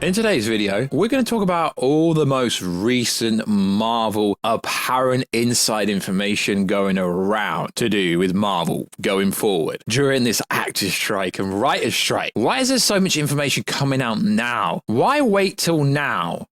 In today's video, we're going to talk about all the most recent Marvel apparent inside information going around to do with Marvel going forward during this actor strike and writer strike. Why is there so much information coming out now? Why wait till now?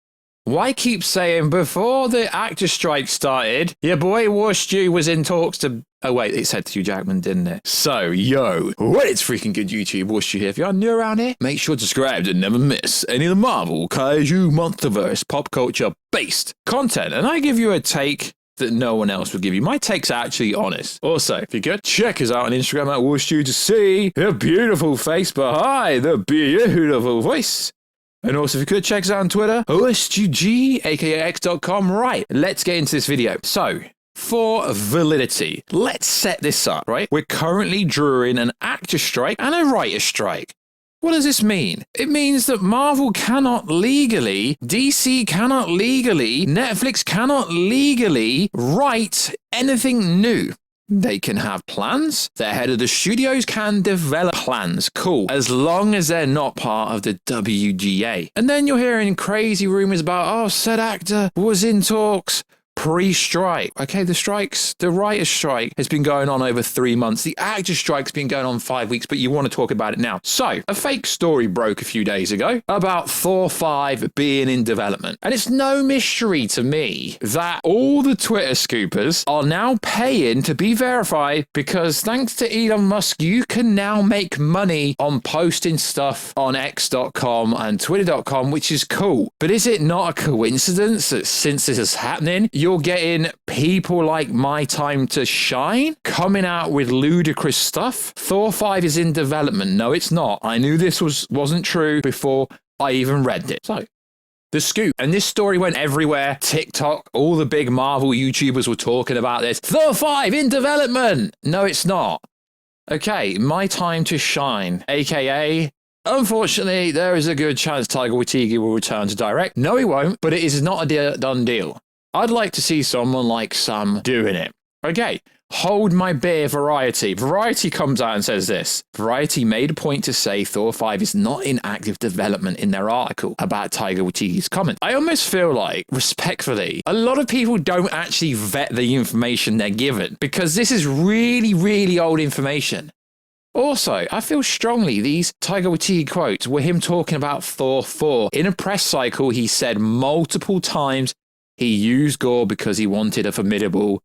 Why keep saying before the actor strike started, your boy Warstu was in talks to... Oh wait, it said Hugh Jackman, didn't it? So, yo, what is freaking good YouTube? Warstu here. If you're new around here, make sure to subscribe to never miss any of the Marvel, Kaiju, Monsterverse, pop culture based content. And I give you a take that no one else would give you. My take's actually honest. Also, if you could, check us out on Instagram at Warstu to see the beautiful face behind the beautiful voice. And also, if you could, check us out on Twitter, OSGG, aka X.com. Right, let's get into this video. So, for validity, let's set this up, right? We're currently during an actor strike and a writer strike. What does this mean? It means that Marvel cannot legally, DC cannot legally, Netflix cannot legally write anything new. They can have plans. The head of the studios can develop plans. Cool. As long as they're not part of the WGA. And then you're hearing crazy rumors about, oh, said actor was in talks pre-strike. Okay, the writer's strike has been going on over 3 months. The actor strike's been going on 5 weeks, but you want to talk about it now. So, a fake story broke a few days ago about Thor 5 being in development. And it's no mystery to me that all the Twitter scoopers are now paying to be verified because thanks to Elon Musk, you can now make money on posting stuff on X.com and Twitter.com, which is cool. But is it not a coincidence that since this is happening, you're getting people like My Time to Shine coming out with ludicrous stuff? Thor 5 is in development. No, it's not. I knew this wasn't true before I even read it. So, the scoop. And this story went everywhere. TikTok, all the big Marvel YouTubers were talking about this. Thor 5 in development. No, it's not. Okay, My Time to Shine, aka... Unfortunately, there is a good chance Taika Waititi will return to direct. No, he won't, but it is not a done deal. I'd like to see someone like Sam doing it. Okay, hold my beer, Variety. Variety comes out and says this. Variety made a point to say Thor 5 is not in active development in their article about Taika Waititi's comment. I almost feel like, respectfully, a lot of people don't actually vet the information they're given because this is really, really old information. Also, I feel strongly these Taika Waititi quotes were him talking about Thor 4. In a press cycle, he said multiple times he used gore because he wanted a formidable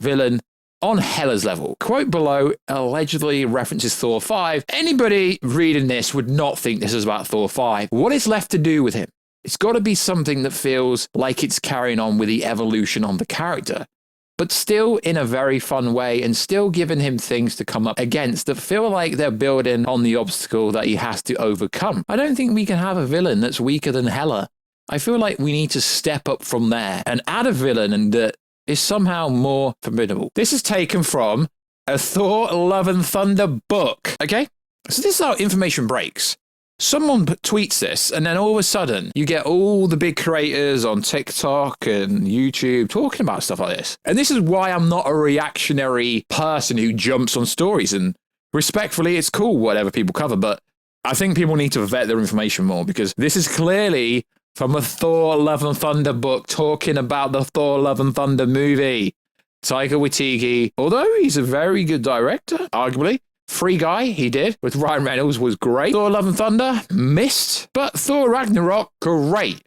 villain on Hela's level. Quote below allegedly references Thor 5. Anybody reading this would not think this is about Thor 5. What is left to do with him? It's got to be something that feels like it's carrying on with the evolution of the character, but still in a very fun way and still giving him things to come up against that feel like they're building on the obstacle that he has to overcome. I don't think we can have a villain that's weaker than Hela. I feel like we need to step up from there and add a villain and that is somehow more formidable. This is taken from a Thor Love and Thunder book. Okay? So this is how information breaks. Someone tweets this and then all of a sudden you get all the big creators on TikTok and YouTube talking about stuff like this. And this is why I'm not a reactionary person who jumps on stories. And respectfully, it's cool whatever people cover, but I think people need to vet their information more because this is clearly from a Thor Love and Thunder book talking about the Thor Love and Thunder movie. Taika Waititi, although he's a very good director, arguably, Free Guy, he did, with Ryan Reynolds was great. Thor Love and Thunder, missed. But Thor Ragnarok, great.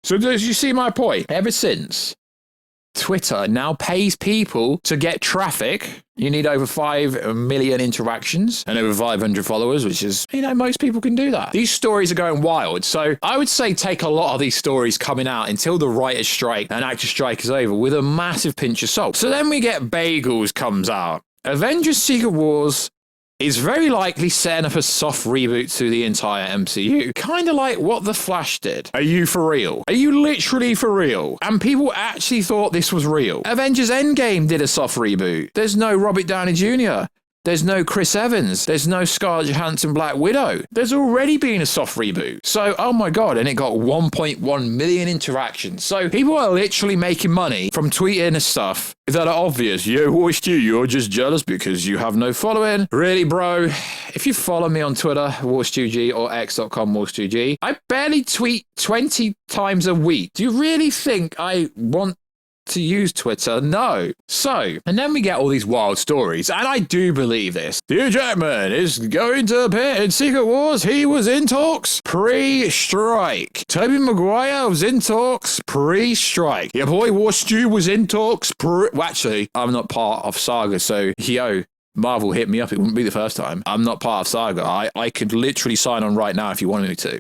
So does you see my point? Ever since Twitter now pays people to get traffic, you need over 5 million interactions and over 500 followers, which is, most people can do that. These stories are going wild. So I would say take a lot of these stories coming out until the writer's strike and actor strike is over with a massive pinch of salt. So then we get Bagels comes out. Avengers Secret Wars is very likely setting up a soft reboot to the entire MCU. Kind of like what The Flash did. Are you for real? Are you literally for real? And people actually thought this was real. Avengers Endgame did a soft reboot. There's no Robert Downey Jr. There's no Chris Evans. There's no Scarlet Johansson Black Widow. There's already been a soft reboot. So, oh my God, and it got 1.1 million interactions. So people are literally making money from tweeting and stuff that are obvious. Yo, Warstu, you're just jealous because you have no following. Really, bro? If you follow me on Twitter, WarstuG, or x.com WarstuG, I barely tweet 20 times a week. Do you really think I want to use Twitter? No. So, and then we get all these wild stories, and I do believe this. Hugh Jackman is going to appear in Secret Wars. He was in talks pre-strike. Tobey Maguire was in talks pre-strike. Your boy Warstu was in talks well, actually, I'm not part of Saga, so yo, Marvel, hit me up. It wouldn't be the first time. I'm not part of Saga. I could literally sign on right now if you wanted me to.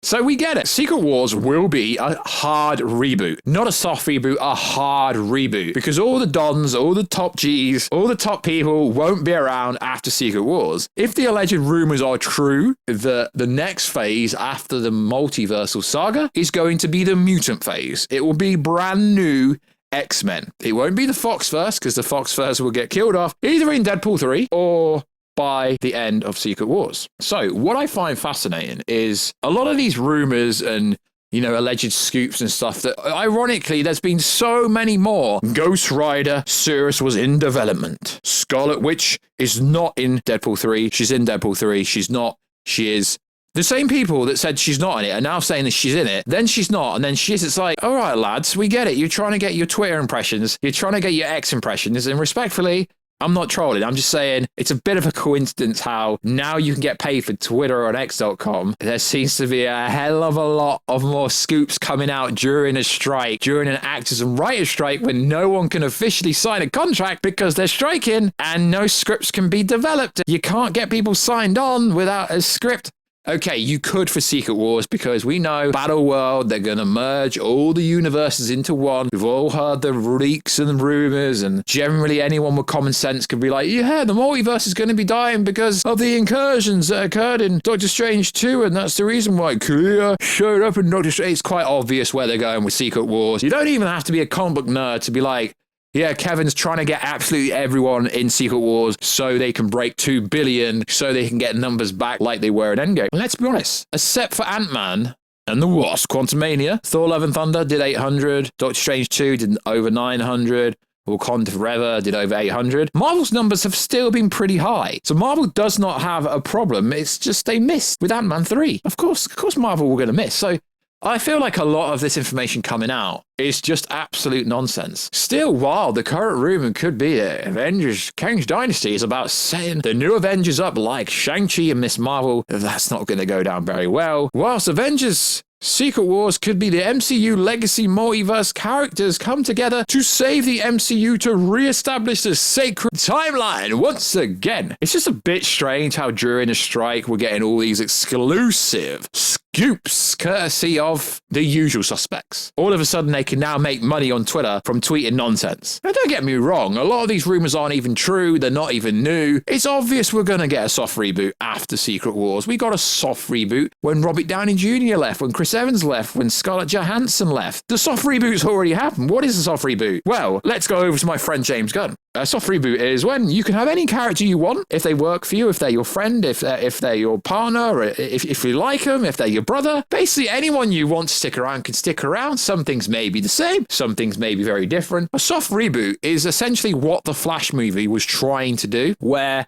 So we get it. Secret Wars will be a hard reboot. Not a soft reboot, a hard reboot. Because all the Dons, all the top Gs, all the top people won't be around after Secret Wars. If the alleged rumors are true, the next phase after the multiversal saga is going to be the Mutant Phase. It will be brand new X-Men. It won't be the Fox first, because the Fox first will get killed off either in Deadpool 3 or by the end of Secret Wars. So what I find fascinating is a lot of these rumors and, alleged scoops and stuff that, ironically, there's been so many more. Ghost Rider series was in development. Scarlet Witch is not in Deadpool 3. She's in Deadpool 3. She's not. She is. The same people that said she's not in it are now saying that she's in it. Then she's not, and then she is. It's like, all right, lads, we get it. You're trying to get your Twitter impressions. You're trying to get your X impressions, and respectfully, I'm not trolling. I'm just saying it's a bit of a coincidence how now you can get paid for Twitter on X.com. There seems to be a hell of a lot of more scoops coming out during a strike, during an actors and writers strike, when no one can officially sign a contract because they're striking and no scripts can be developed. You can't get people signed on without a script. Okay, you could for Secret Wars because we know Battle World, they're going to merge all the universes into one. We've all heard the leaks and rumors, and generally anyone with common sense could be like, yeah, the multiverse is going to be dying because of the incursions that occurred in Doctor Strange 2, and that's the reason why Clea showed up in Doctor Strange. It's quite obvious where they're going with Secret Wars. You don't even have to be a comic book nerd to be like, yeah, Kevin's trying to get absolutely everyone in Secret Wars so they can break 2 billion, so they can get numbers back like they were in Endgame. And let's be honest, except for Ant-Man and the Wasp, Quantumania, Thor Love and Thunder did 800, Doctor Strange 2 did over 900, Wakanda Forever did over 800. Marvel's numbers have still been pretty high. So Marvel does not have a problem. It's just they missed with Ant-Man 3. Of course Marvel were going to miss. So I feel like a lot of this information coming out is just absolute nonsense. Still, while the current rumor could be that Avengers Kang's Dynasty is about setting the new Avengers up like Shang-Chi and Miss Marvel, that's not going to go down very well. Whilst Avengers Secret Wars could be the MCU legacy multiverse characters come together to save the MCU to re-establish the sacred timeline once again. It's just a bit strange how during a strike we're getting all these exclusive scoops courtesy of the usual suspects. All of a sudden they can now make money on Twitter from tweeting nonsense. Now don't get me wrong, a lot of these rumors aren't even true, they're not even new. It's obvious we're going to get a soft reboot after Secret Wars. We got a soft reboot when Robert Downey Jr. left, when Chris Evans left, when Scarlett Johansson left. The soft reboot's already happened. What is a soft reboot? Well, let's go over to my friend James Gunn. A soft reboot is when you can have any character you want, if they work for you, if they're your friend, if they're your partner, or if you like them, if they're your brother. Basically, anyone you want to stick around can stick around. Some things may be the same, some things may be very different. A soft reboot is essentially what the Flash movie was trying to do, where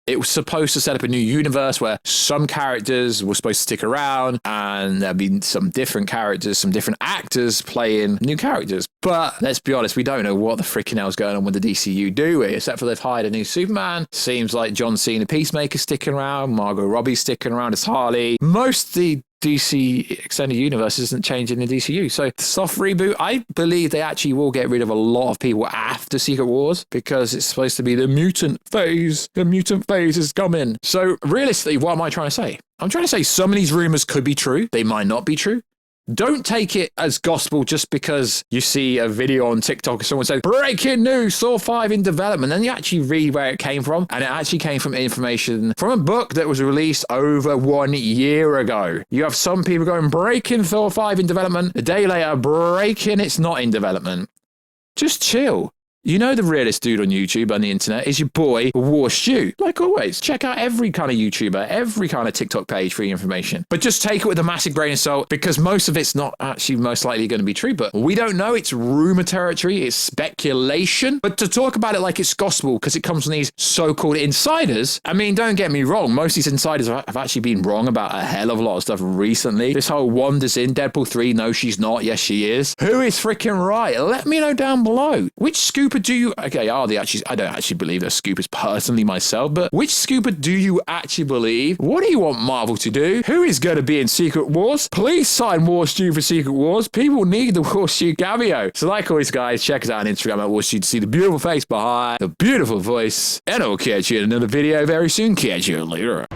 it was supposed to set up a new universe where some characters were supposed to stick around and there'd be some different characters, some different actors playing new characters. But let's be honest, we don't know what the freaking hell's going on with the DCU, do we? Except for they've hired a new Superman. Seems like John Cena Peacemaker's sticking around, Margot Robbie's sticking around as Harley. Most of the DC Extended Universe isn't changing the DCU. So soft reboot, I believe they actually will get rid of a lot of people after Secret Wars because it's supposed to be the Mutant Phase. The Mutant Phase is coming. So realistically, what am I trying to say? I'm trying to say some of these rumors could be true. They might not be true. Don't take it as gospel just because you see a video on TikTok or someone says, breaking news, Thor 5 in development. Then you actually read where it came from. And it actually came from information from a book that was released over 1 year ago. You have some people going, breaking Thor 5 in development. A day later, breaking it's not in development. Just chill. You know the realest dude on YouTube and the internet is your boy, Warstu. Like always, check out every kind of YouTuber, every kind of TikTok page for your information. But just take it with a massive grain of salt because most of it's not actually most likely going to be true. But we don't know. It's rumor territory. It's speculation. But to talk about it like it's gospel because it comes from these so-called insiders, I mean, don't get me wrong. Most of these insiders have actually been wrong about a hell of a lot of stuff recently. This whole Wanda's in Deadpool 3. No, she's not. Yes, she is. Who is freaking right? Let me know down below. Which scooper do you... Okay, I don't actually believe they're scoopers personally myself, but which scooper do you actually believe? What do you want Marvel to do? Who is going to be in Secret Wars? Please sign Warstu for Secret Wars. People need the Warstu cameo. So like always, guys, check us out on Instagram at Warstu to see the beautiful face behind the beautiful voice. And I'll catch you in another video very soon. Catch you later.